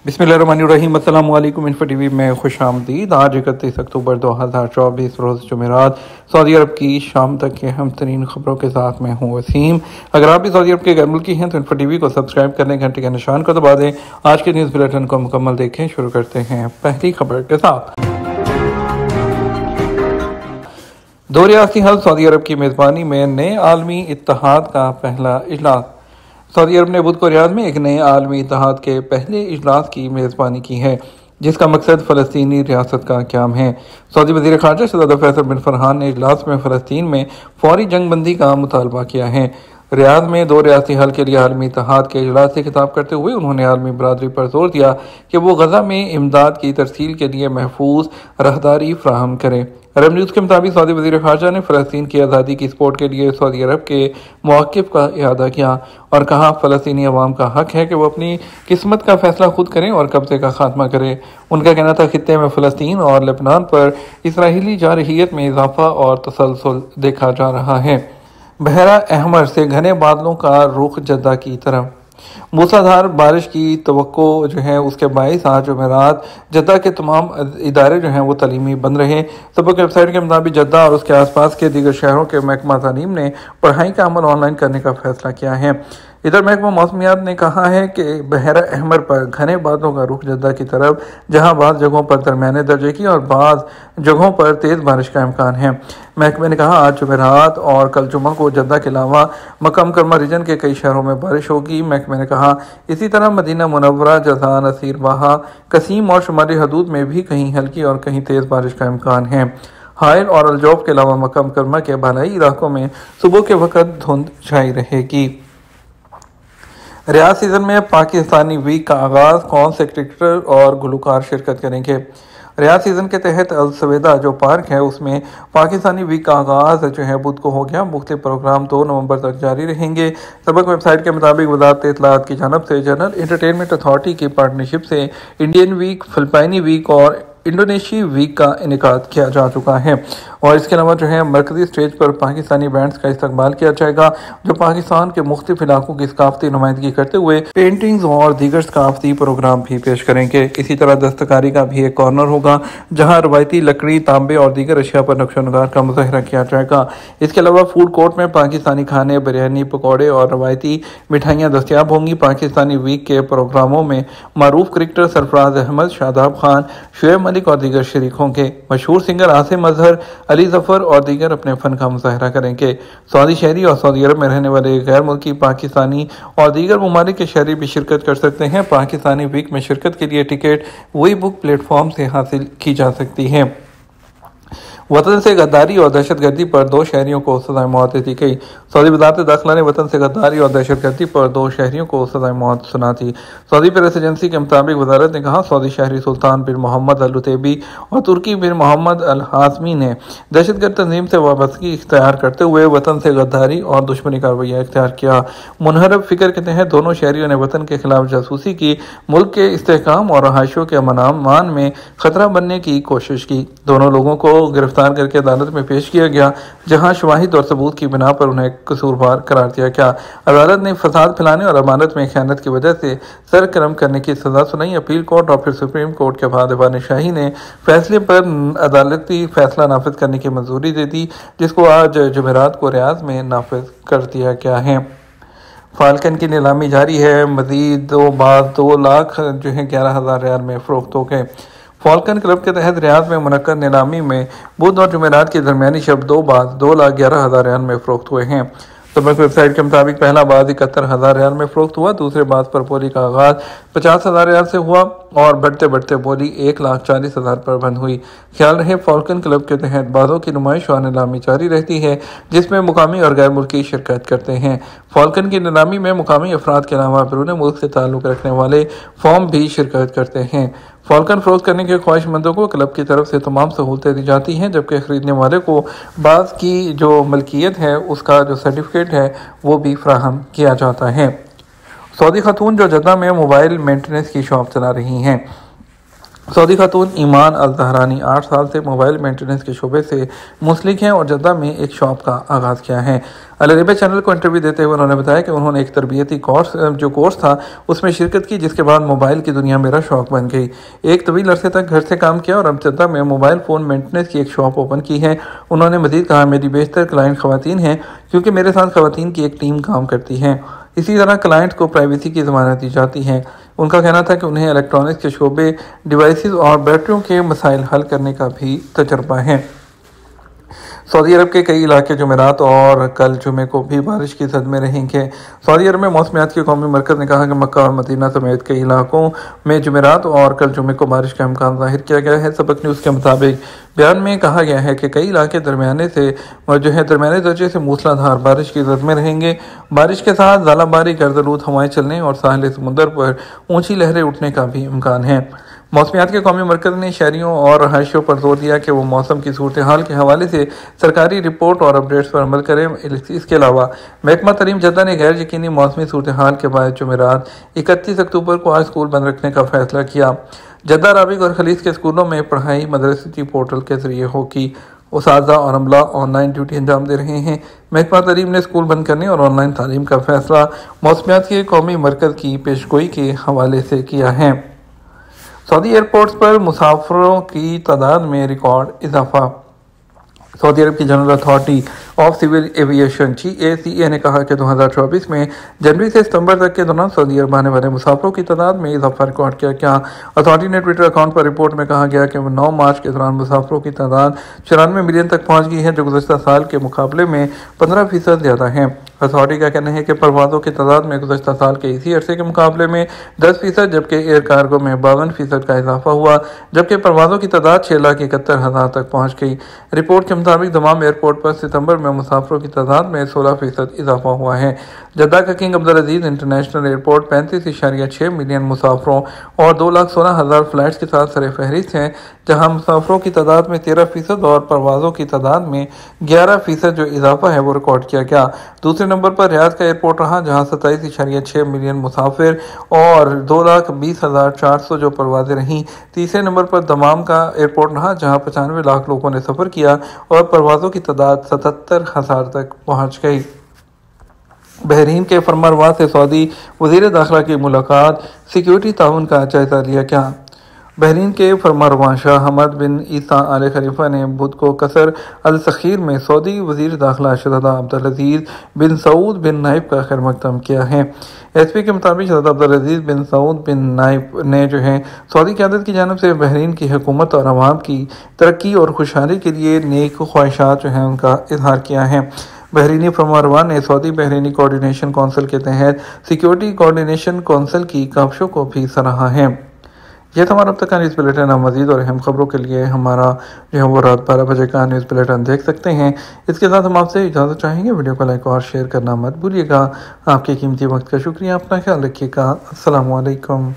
बिस्मिल्लाहिर्रहमानिर्रहीम। अस्सलाम वालेकुम। इन्फो टीवी में खुश आमदीद। आज 31 अक्टूबर 2024 रोज़ जुमेरात सऊदी अरब की शाम तक के अहम तरीन खबरों के साथ मैं हूँ वसीम। अगर आप भी सऊदी अरब के गैर मुल्की हैं तो इन्फो टीवी को सब्सक्राइब करने घंटे के निशान को दबा दें। आज के न्यूज़ बुलेटिन को मुकम्मल देखें। शुरू करते हैं पहली खबर के साथ। दो रियासती हल सऊदी अरब की मेज़बानी में नए आलमी इत्तेहाद का पहला इजलास। सऊदी अरब ने बुध को रियाद में एक नए आलमी इत्तेहाद के पहले इजलास की मेज़बानी की है, जिसका मकसद फ़लस्तीनी रियासत का क़याम है। सऊदी वज़ीर ख़ारजा शहज़ादा फैसल बिन फरहान ने इजलास में फ़लस्तीन में फ़ौरी जंग बंदी का मुतालबा किया है। रियाद में दो रियासती हल के लिए आलमी इत्तेहाद के इजलास से खिताब करते हुए उन्होंने आलमी बरादरी पर जोर दिया कि वो गजा में इमदाद की तरसील के लिए महफूज राहदारी फराहम करें। अरब न्यूज़ के मुताबिक सऊदी वज़ीर ख़ारजा ने फ़लस्तीन की आज़ादी की सपोर्ट के लिए सऊदी अरब के मौक़िफ़ का इआदा किया और कहा, फ़लस्तीनी अवाम का हक है कि वो अपनी किस्मत का फ़ैसला खुद करें और कब्ज़े का खात्मा करें। उनका कहना था, खित्ते में फ़लस्तीन और लेबनान पर इसराइली जारहियत में इजाफ़ा और तसलसल देखा जा रहा है। बहरा अहमर से घने बादलों का रुख जद्दा की तरफ। मूसलाधार बारिश की तवक्को उसके बाइस आज जुमेरात जद्दा के तमाम इदारे वो तलीमी बंद रहे। सबक वेबसाइट के मुताबिक जद्दा और उसके आसपास के दीगर शहरों के महकमा तालीम ने पढ़ाई का अमल ऑनलाइन करने का फैसला किया है। इधर महकमा मौसमियात ने कहा है कि बहरा अहमर पर घने बादलों का रुख जद्दा की तरफ, जहां बाज़ जगहों पर दरमियाने दर्जे की और बाज़ जगहों पर तेज़ बारिश का इम्कान है। महकमे ने कहा, आज जुमेरात और कल जुम्मा को जद्दा के अलावा मक्का मुकर्रमा रीजन के कई शहरों में बारिश होगी। महकमे ने कहा, इसी तरह मदीना मुनव्वरा, जज़ान, नसीरवाहा, कसीम और शुमाली हदूद में भी कहीं हल्की और कहीं तेज़ बारिश का इम्कान है। हाइल और अलजौफ के अलावा मक्का मुकर्रमा के बालाई इलाकों में सुबह के वक़्त धुंध छाई रहेगी। रियाद सीज़न में पाकिस्तानी वीक का आगाज़, कौन से क्रिकेटर और गुलकार शिरकत करेंगे। रियाद सीज़न के तहत अल सवेदा जो पार्क है उसमें पाकिस्तानी वीक का आगाज़ बुध को हो गया। मुख्तलिफ प्रोग्राम 2 नवंबर तक जारी रहेंगे। सबक वेबसाइट के मुताबिक वज़ारत इत्तलाआत की जानब से जनरल एंटरटेनमेंट अथॉरिटी की पार्टनरशिप से इंडियन वीक, फिलिपाइनी वीक और इंडोनेशियाई वीक का इनेकाद किया जा चुका है और इसके अलावा मरकजी स्टेज पर पाकिस्तानी बैंड्स का इस्तकबाल किया जाएगा, जो पाकिस्तान के मुख्तलिफ इलाकों की सकाफती नुमाइंदगी करते हुए पेंटिंग्स और दीगर सकाफती प्रोग्राम भी पेश करेंगे। इसी तरह दस्तकारी का भी एक कॉर्नर होगा, जहां रवायती लकड़ी, तांबे और दीगर अशिया पर नक्शो नगार का मुज़ाहरा किया जाएगा। इसके अलावा फूड कोर्ट में पाकिस्तानी खाने, बिरयानी, पकौड़े और रवायती मिठाइयाँ दस्तियाब होंगी। पाकिस्तानी वीक के प्रोग्रामों में मारूफ क्रिकेटर सरफराज अहमद, शादाब खान, शुएब मलिक और दीगर शरीक होंगे। मशहूर सिंगर आसिम अजहर, अली जफर और दीगर अपने फन का मुजाहरा करेंगे। सऊदी शहरी और सऊदी अरब में रहने वाले गैर मुल्की पाकिस्तानी और दीगर ममालिक के शहरी भी शिरकत कर सकते हैं। पाकिस्तानी वीक में शिरकत के लिए टिकट वी बुक प्लेटफॉर्म से हासिल की जा सकती है। वतन से गद्दारी और दहशतगर्दी पर 2 शहरियों को सज़ाए मौत दी गई। सऊदी वज़ारत दाखिला ने वतन से गद्दारी और दहशतगर्दी पर 2 शहरियों को सज़ाए मौत सुना दी। सऊदी प्रेस एजेंसी के मुताबिक वज़ारत ने कहा, सऊदी शहरी सुल्तान बिन मोहम्मद अल रुतैबी और तुर्की बिन मोहम्मद अल हाशमी ने दहशतगर्द तंजीम से वाबस्तगी इख्तियार करते हुए वतन से गद्दारी और दुश्मनी का रवैया इख्तियार किया। मुनहरफ फिक्र के तहत दोनों शहरियों ने वतन के खिलाफ जासूसी की, मुल्क के इस्तेहकाम और रहायशों के अमन में खतरा बनने की कोशिश की। दोनों लोगों को गिरफ्तार करके अदालत में पेश किया गया, जहां शवाहिद और सबूत की बिना पर उन्हें कसूरवार करार दिया गया। अदालत ने फसाद फैलाने और अमानत में खयानत की वजह से सरगर्म करने की सजा सुनाई। अपील कोर्ट और फिर सुप्रीम कोर्ट के बाद बादशाही ने फैसले पर अदालती फैसला नाफिज करने की मंजूरी दे दी, जिसको आज जुमेरात को रियाद में नाफिज कर दिया गया है। फाल्कन की नीलामी जारी है। मजीद 2 लाख 11,000 रियाल में फरोख्त हो गए। फाल्कन क्लब के तहत रियाद में मुनक्कद नीलामी में बुध और जुमेरात की दरमियानी शब 2 बाज़ 2,11,000 रियाल में फरोख्त हुए हैं। सबक वेबसाइट के मुताबिक पहला बाज़ 71,000 रियाल में फरोख्त हुआ। दूसरे बाज़ पर बोली का आगाज़ 50,000 रियाल से हुआ और बढ़ते बढ़ते बोली 1,40,000 पर बंद हुई। ख्याल रहे, फाल्कन क्लब के तहत बाज़ों की नुमाइश और नीलामी जारी रहती है, जिसमें मुकामी और गैर मुल्की शिरकत करते हैं। फाल्कन की नीलामी में मुकामी अफराद के अलावा बैरून मुल्क से ताल्लुक़ रखने वाले फॉर्म भी शिरकत करते हैं। फाल्कन फरोख्त करने के ख्वाहिशमंदों को क्लब की तरफ से तमाम सहूलतें दी जाती हैं, जबकि ख़रीदने वाले को बाज़ की जो मलकियत है उसका जो सर्टिफिकेट है वो भी फराहम किया जाता है। सऊदी खातून जो जद्दा में मोबाइल मेंटेनेंस की शॉप चला रही हैं। سعودی خاتون ایمان الزہرانی 8 سال سے موبائل مینٹیننس کے شعبے سے منسلک ہیں اور جدہ میں ایک شاپ کا آغاز کیا ہے۔ العربیہ چینل کو انٹرویو دیتے ہوئے انہوں نے بتایا کہ انہوں نے ایک تربیتی کورس تھا اس میں شرکت کی، جس کے بعد موبائل کی دنیا میرا شوق بن گئی۔ ایک طویل عرصے تک گھر سے کام کیا اور اب جدہ میں موبائل فون مینٹیننس کی ایک شاپ اوپن کی ہے۔ انہوں نے مزید کہا، میری بیشتر کلائنٹ خواتین ہیں کیونکہ میرے ساتھ خواتین کی ایک ٹیم کام کرتی ہے۔ اسی طرح کلائنٹ کو پرائیویسی کی ضمانت دی جاتی ہے۔ ان کا کہنا تھا کہ انہیں الیکٹرانکس کے شعبے، ڈیوائسز اور بیٹریوں کے مسائل حل کرنے کا بھی تجربہ ہے۔ سعودی عرب کے کئی علاقے جمعرات اور کل جمعے کو بھی بارش کی زد میں رہیں گے۔ سعودی عرب میں موسمیات کے قومی مرکز نے کہا کہ مکہ اور مدینہ سمیت کئی علاقوں میں جمعرات اور کل جمعے کو بارش کا امکان ظاہر کیا گیا ہے۔ سبق نیوز کے مطابق بیان میں کہا گیا ہے کہ کئی علاقے درمیانے درجے سے موسلا دھار بارش کی زد میں رہیں گے۔ بارش کے ساتھ ژالہ باری، گرد آلود ہوائیں چلنے اور ساحل سمندر پر اونچی لہریں اٹھنے کا بھی امکان ہے۔ موسمیات کے قومی مرکز نے شہریوں اور رہائشیوں پر زور دیا کہ وہ موسم کی صورتحال کے حوالے سے سرکاری رپورٹ اور اپڈیٹس پر عمل کریں۔ اس کے علاوہ محکمہ تعلیم جدہ نے غیر یقینی موسمی صورتحال کے باعث جمعرات 31 اکتوبر کو آج اسکول بند رکھنے کا فیصلہ کیا۔ جدہ، رابغ اور خلیج کے اسکولوں میں پڑھائی مدرستی پورٹل کے ذریعے ہوگی۔ اساتذہ اور عملہ آن لائن ڈیوٹی انجام دے رہے ہیں۔ محکمہ تعلیم نے اسکول بند کرنے اور آن لائن تعلیم کا فیصلہ موسمیات کے قومی مرکز کی پیشگوئی کے حوالے سے کیا ہے۔ سعودی ایئرپورٹس پر مسافروں کی تعداد میں ریکارڈ اضافہ۔ سعودی عرب کی general authority of civil aviation GACA نے کہا کہ 2024 میں جنوری سے ستمبر تک کے دوران سعودی عرب آنے والے مسافروں کی تعداد میں اضافہ ریکارڈ کیا گیا۔ اتھارٹی نے ٹویٹر اکاؤنٹ پر رپورٹ میں کہا گیا کہ 9 مارچ کے دوران مسافروں کی تعداد 94 ملین تک پہنچ گئی ہے، جو گزشتہ سال کے مقابلے میں 15% زیادہ ہے۔ اتھارٹی کا کہنا ہے کہ پروازوں کی تعداد میں گزشتہ سال کے اسی عرصے کے مقابلے میں 10%، جبکہ ایئر کارگو میں 52% کا اضافہ ہوا، جبکہ پروازوں کی تعداد 6,71,000 تک پہنچ گئی۔ رپورٹ کے مطابق دمام ایئرپورٹ پر ستمبر میں مسافروں کی تعداد میں 16% اضافہ ہوا ہے۔ جدہ کا King Abdulaziz International Airport 35.6 million مسافروں اور 2,16,000 فلائٹس کے ساتھ سر فہرست ہے، جہاں مسافروں کی تعداد میں 13% اور پروازوں کی تعداد میں 11% جو اضافہ ہے وہ ریکارڈ کیا گیا۔ دوسرے نمبر پر ریاض کا ایئرپورٹ رہا، جہاں 27.6 ملین مسافر اور 2,20,400 جو پروازیں رہیں۔ تیسرے نمبر پر دمام کا ایئرپورٹ رہا، جہاں 95 لاکھ لوگوں نے سفر کیا اور پروازوں کی تعداد 77,000 تک پہنچ گئی۔ بحرین کے فرمانروا سے سعودی وزیر داخلہ کی ملاقات، سیکیورٹی تعاون کا جائزہ لیا گیا۔ بحرین کے فرمانروا شاہ حمد بن عیسیٰ آل خلیفہ نے بدھ کو قصر الصخیر میں سعودی وزیر داخلہ شہزادہ عبدالعزیز بن سعود بن نائف کا خیر مقدم کیا ہے۔ SP کے مطابق شہزادہ عبدالعزیز بن سعود بن نائف نے سعودی قیادت کی جانب سے بحرین کی حکومت اور عوام کی ترقی اور خوشحالی کے لیے نیک خواہشات ان کا اظہار کیا ہے۔ بحرینی فرمانروا نے سعودی بحرینی کوارڈینیشن کونسل کے تحت سیکیورٹی کوارڈینیشن کونسل کی کاوشوں کو بھی سراہا ہے۔ یہ تھا ہمارا اب تک کا نیوز بلیٹن۔ آپ مزید اور اہم خبروں کے لیے ہمارا وہ رات 12 بجے کا نیوز بلیٹن دیکھ سکتے ہیں۔ اس کے ساتھ ہم آپ سے اجازت چاہیں گے، ویڈیو کو لائک اور شیئر کرنا مت بھولیے گا۔ آپ کے قیمتی وقت کا شکریہ، اپنا خیال رکھیے گا۔ السلام علیکم۔